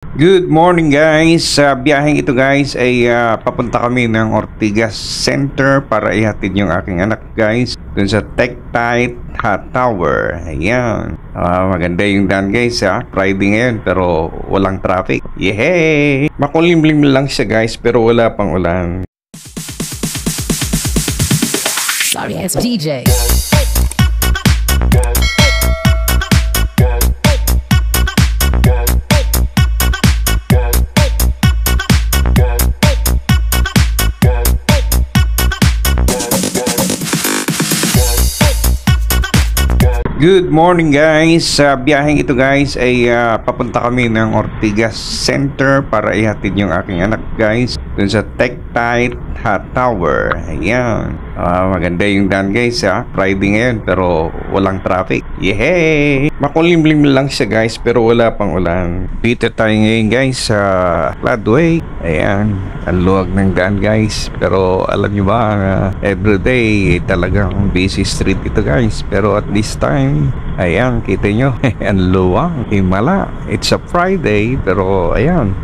Good morning guys! Sa biyaheng ito guys ay papunta kami ng Ortigas Center para ihatid yung aking anak guys dun sa Tektite Hot Tower. Ayan. Maganda yung daan guys Friday ngayon pero walang traffic. Yehey! Makulimlim lang siya guys pero wala pang ulan. Sorry, it's DJ. Good morning guys! Sa biyaheng ito guys ay papunta kami ng Ortigas Center para ihatid yung aking anak guys dun sa Tektite Hot Tower. Ayan. Maganda yung daan guys Friday ngayon pero walang traffic. Yehey! Makulimlim lang siya guys pero wala pang ulan. Dito tayo ngayon guys sa Cladway. Ayan. Ang luwag ng daan guys. Pero alam nyo ba everyday talagang busy street ito guys. Pero at this time ayan, kita nyo ang luwang, himala. It's a Friday pero ayan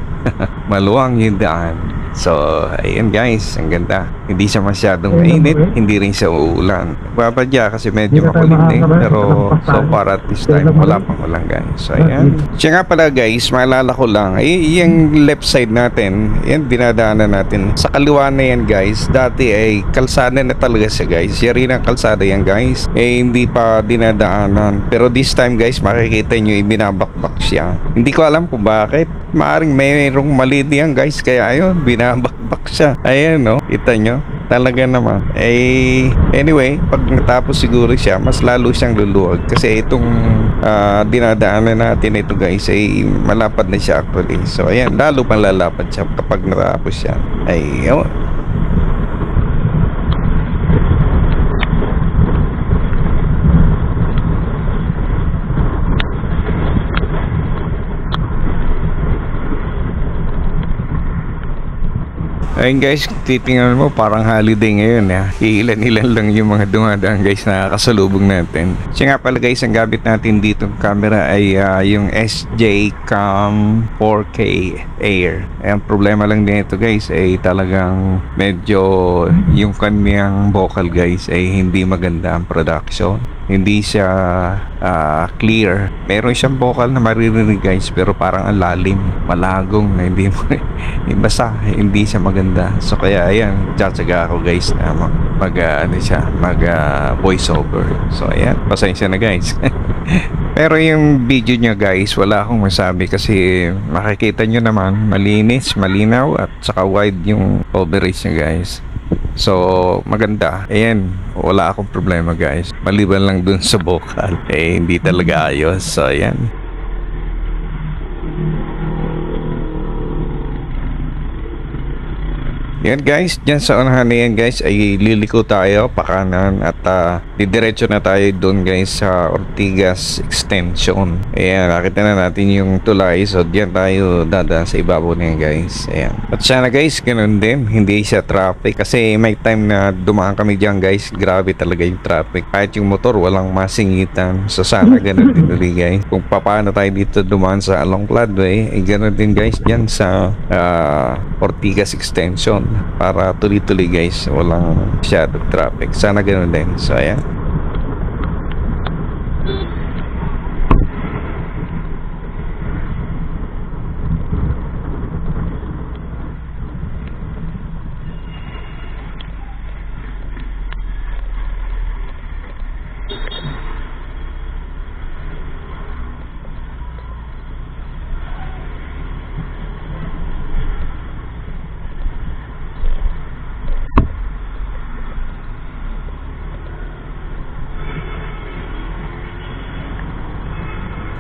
maluwang yung daan. So ayan guys, ang ganda. Hindi siya masyadong mainit, hindi rin siya uulan. Babadya kasi medyo makulimlim pero so far at this time wala pang ulan guys. So ayan. Siya nga pala guys, maalala ko lang yung left side natin, yan dinadaanan natin. Sa kaliwa na yan guys, dati ay kalsada na talaga siya guys. Yan rin ang kalsada yan guys, hindi pa dinadaanan. Pero this time guys, makikita nyo binabakbak siya. Hindi ko alam kung bakit. Maaring mayroong mali diyan guys, kaya ayun, binabakbak siya. Ayan no, kita nyo, talaga naman. Anyway, pag natapos siguro siya, mas lalo siyang luluwag. Kasi itong dinadaanan natin ito guys ay malapad na siya actually. So ayan, lalo pang lalapad siya kapag natapos siya. Ayun. Ayun guys, titingnan mo parang holiday ngayon Ilan-ilan lang yung mga dumadaan guys na kasalubong natin. Siya nga pala guys, ang gamit natin dito camera ay yung SJ Cam 4K Air. Ang problema lang din ito guys ay talagang medyo yung kanyang vocal guys ay hindi maganda ang production. Hindi siya clear. Meron siyang vocal na maririnig guys pero parang ang lalim, malagong na hindi mo basta hindi siya maganda. So kaya ayan, tsatsaga ako guys na mag voice over. So ayan, pasensya na guys. Pero yung video niya guys, wala akong masabi kasi makikita nyo naman malinis, malinaw at saka wide yung coverage niya guys. So maganda. Ayan, wala akong problema guys. Maliban lang dun sa vocal, hindi talaga ayos. So ayan. Yan guys, dyan sa unahan na yan guys ay liliko tayo pakanan at didiretso na tayo doon guys sa Ortigas Extension. Ayan, nakita na natin yung tulay. So dyan tayo dadaan sa ibabaw na yan guys. Ayan. At sana guys, ganun din, hindi siya traffic. Kasi may time na dumaan kami dyan guys, grabe talaga yung traffic. Kahit yung motor walang masingitan. So sana ganun din ulit guys. Kung paano tayo dito dumaan sa Along Cladway, ganun din guys dyan sa Ortigas Extension. Para tuloy-tuloy guys, walang shadow traffic. Sana ganoon din. So ayan.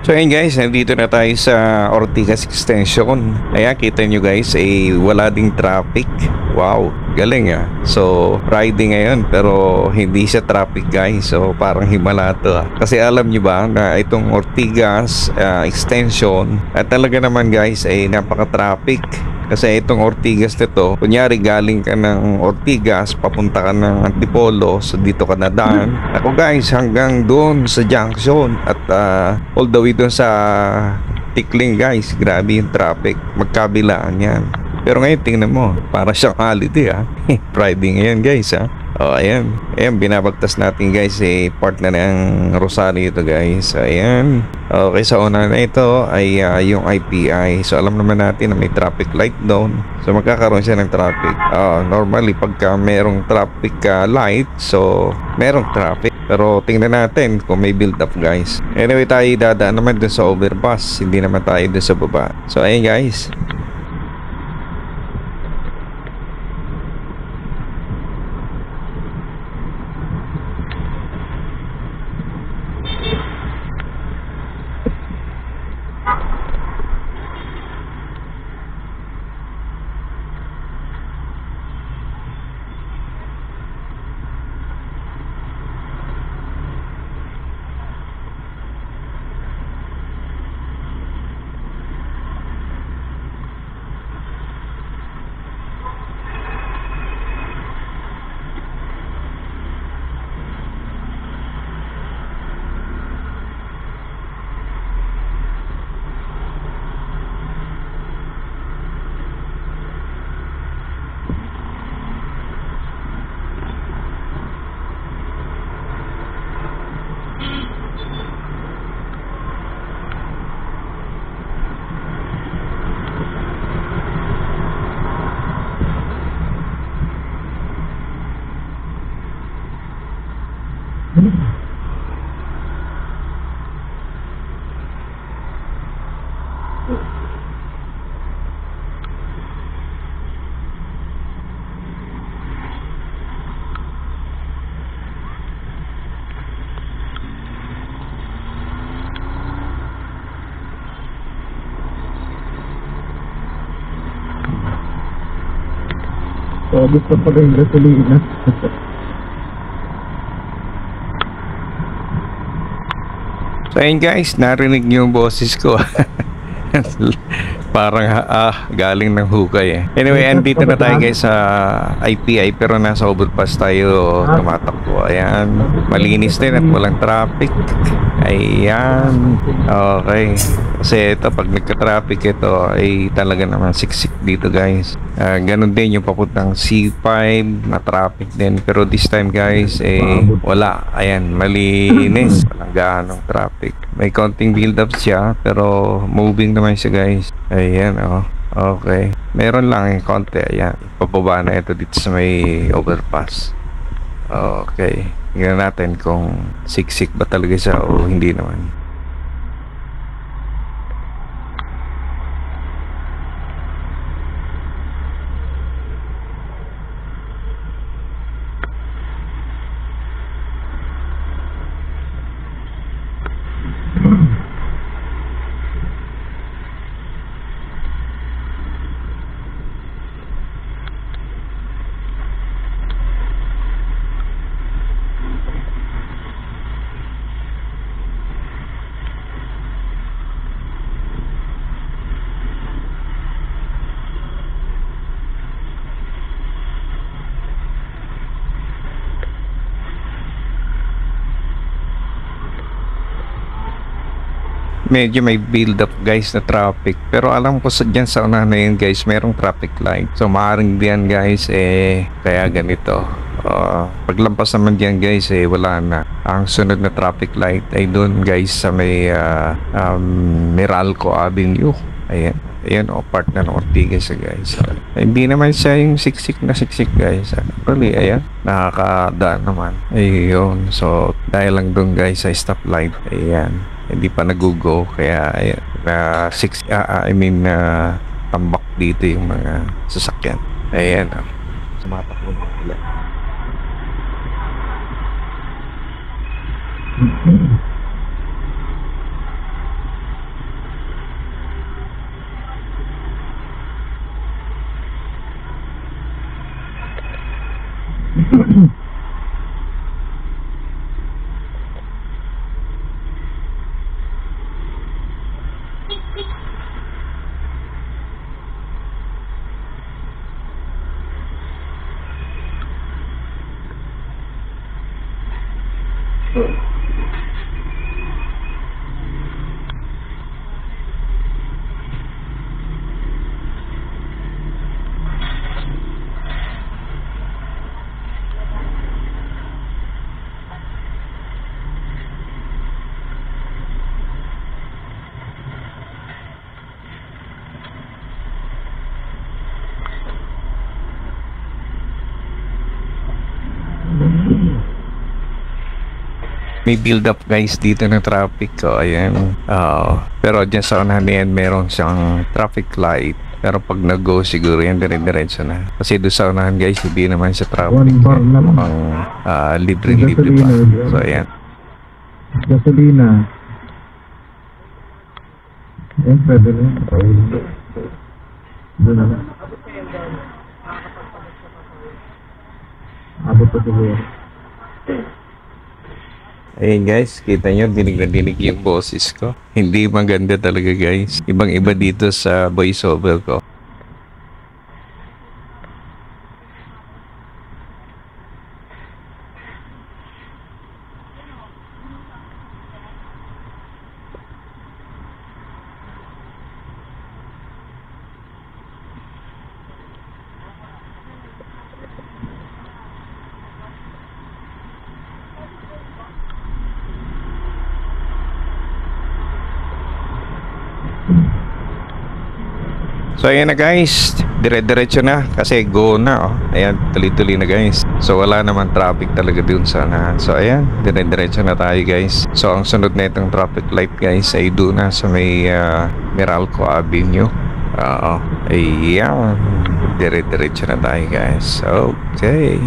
So ayun guys, nandito na tayo sa Ortigas Extension. Ayan, kita nyo guys, wala ding traffic. Wow, galing So Friday ngayon pero hindi siya traffic guys. So parang himala to Kasi alam nyo ba na itong Ortigas Extension talaga naman guys ay napaka-traffic. Kasi itong Ortigas nito, kunyari galing ka ng Ortigas, papunta ka ng Antipolo, so dito ka na daan. Ako guys, hanggang doon sa junction at all the way doon sa Tikling guys, grabe yung traffic. Magkabilaan yan. Pero ngayon tingnan mo, para siyang holiday Friday ngayon guys ayan. Ayan, binabagtas natin guys part na ng Rosario ito guys. Ayan. Okay, sa una na ito ay yung IPI. So alam naman natin na may traffic light doon. So magkakaroon siya ng traffic. Normally pagka merong traffic light, so merong traffic. Pero tingnan natin kung may build up guys. Anyway, tayo dadaan naman dun sa overpass. Hindi naman tayo dun sa baba. So ayan guys. So, gusto pa rin gasolina. So ayun guys, narinig niyo yung boses ko. Parang galing ng hukay Anyway, andito na tayo guys sa IPI, pero nasa overpass tayo tumatakbo. Ayan, malinis din at walang traffic. Ayan, okay. Kasi ito, pag nagka-traffic ito ay talaga naman siksik dito guys. Ganun din yung papuntang C5 na traffic din. Pero this time guys wala. Ayan, malinis. Walang gaanong traffic. May konting build up siya, pero moving naman siya guys. Ayan okay. Meron lang konti. Ayan, pababa na ito dito sa may overpass. Okay, tingnan natin kung siksik ba talaga siya o hindi naman. Medyo may build up guys na traffic, pero alam ko dyan sa una na yun guys merong traffic light. So maaaring diyan guys kaya ganito. Paglampas naman diyan guys wala na. Ang sunod na traffic light ay doon guys sa may Meralco Avenue. Ayan part na ng Ortigas guys. Hindi naman siya yung siksik na siksik guys. Actually ayan, nakakadaan naman. Ayun, so dahil lang doon guys sa stoplight. Ayan, hindi pa nagugo, kaya ayan, tambak dito yung mga sasakyan. Ayan sumatakbo na sila. may build up guys dito ng traffic ko. Ayan. Pero dyan sa unahan na yan, meron siyang traffic light. Pero pag nag-go siguro yan, dire-diretso na. Kasi doon sa unahan guys, hindi naman siya traffic. One bar na lang. Pang libre-libre pa. So ayan. Gasolina. Yan, pwede na. Doon na lang. Abot pa siguro. Ayun guys, kita nyo, dinig na dinig yung boses ko. Hindi maganda talaga guys. Ibang-iba dito sa voiceover ko. So ayan na guys, dire-diretso na kasi go na oh. Ayan, tuloy-tuloy na guys. So wala naman traffic talaga dun sana. So ayan, dire-diretso na tayo guys. So ang sunod na itong traffic light guys ay doon na sa may Meralco Avenue. Ayan, dire-diretso na tayo guys. Okay.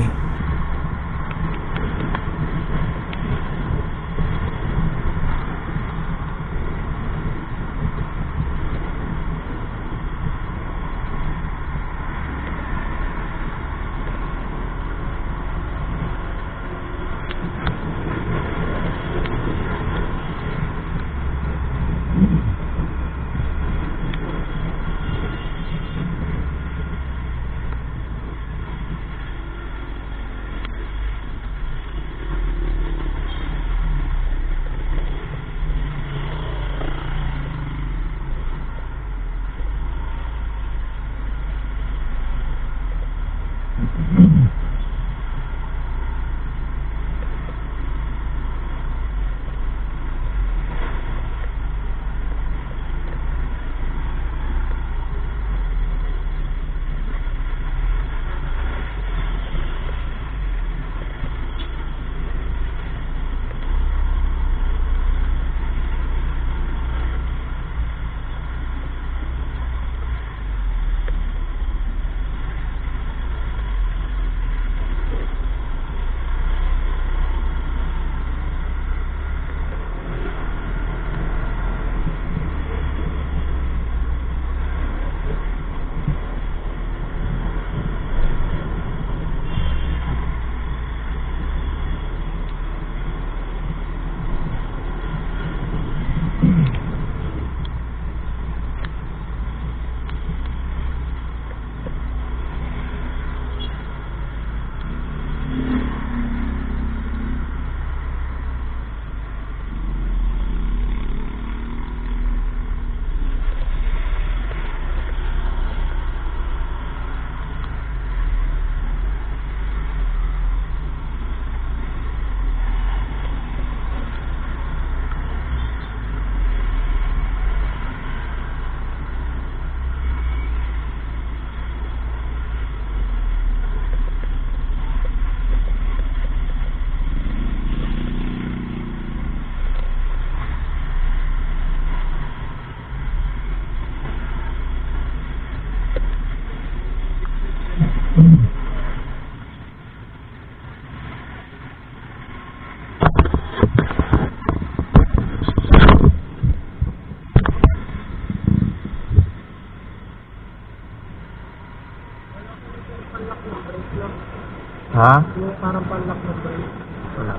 Ha? Parang panlock na brake. Wala.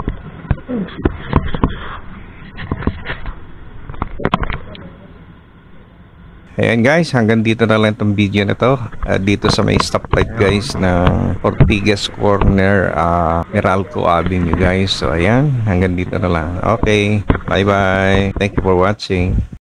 Ayan guys, hanggang dito na lang itong video na to. Dito sa may stoplight guys ng Ortigas Corner, Meralco Avenue guys. So ayan, hanggang dito na lang. Okay, bye bye. Thank you for watching.